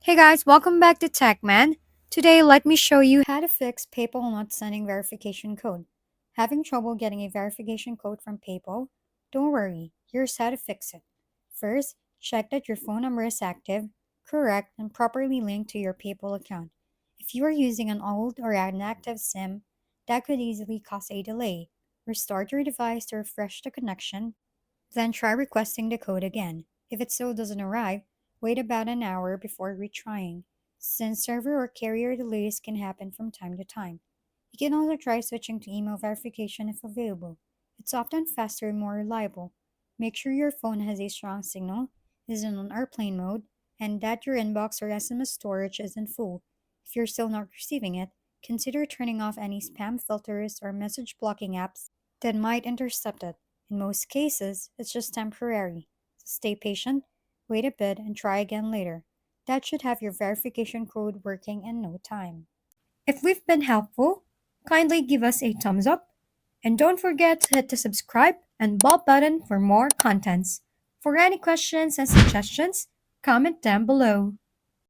Hey guys, welcome back to TechMan. Today, let me show you how to fix PayPal not sending verification code. Having trouble getting a verification code from PayPal? Don't worry, here's how to fix it. First, check that your phone number is active, correct, and properly linked to your PayPal account. If you are using an old or inactive SIM, that could easily cause a delay. Restart your device to refresh the connection, then try requesting the code again. If it still doesn't arrive, wait about an hour before retrying, since server or carrier delays can happen from time to time. You can also try switching to email verification if available. It's often faster and more reliable. Make sure your phone has a strong signal, isn't on airplane mode, and that your inbox or SMS storage isn't full. If you're still not receiving it, consider turning off any spam filters or message blocking apps that might intercept it. In most cases, it's just temporary. So stay patient, wait a bit, and try again later. That should have your verification code working in no time. If we've been helpful, kindly give us a thumbs up, and don't forget to hit the subscribe and bell button for more contents. For any questions and suggestions, comment down below.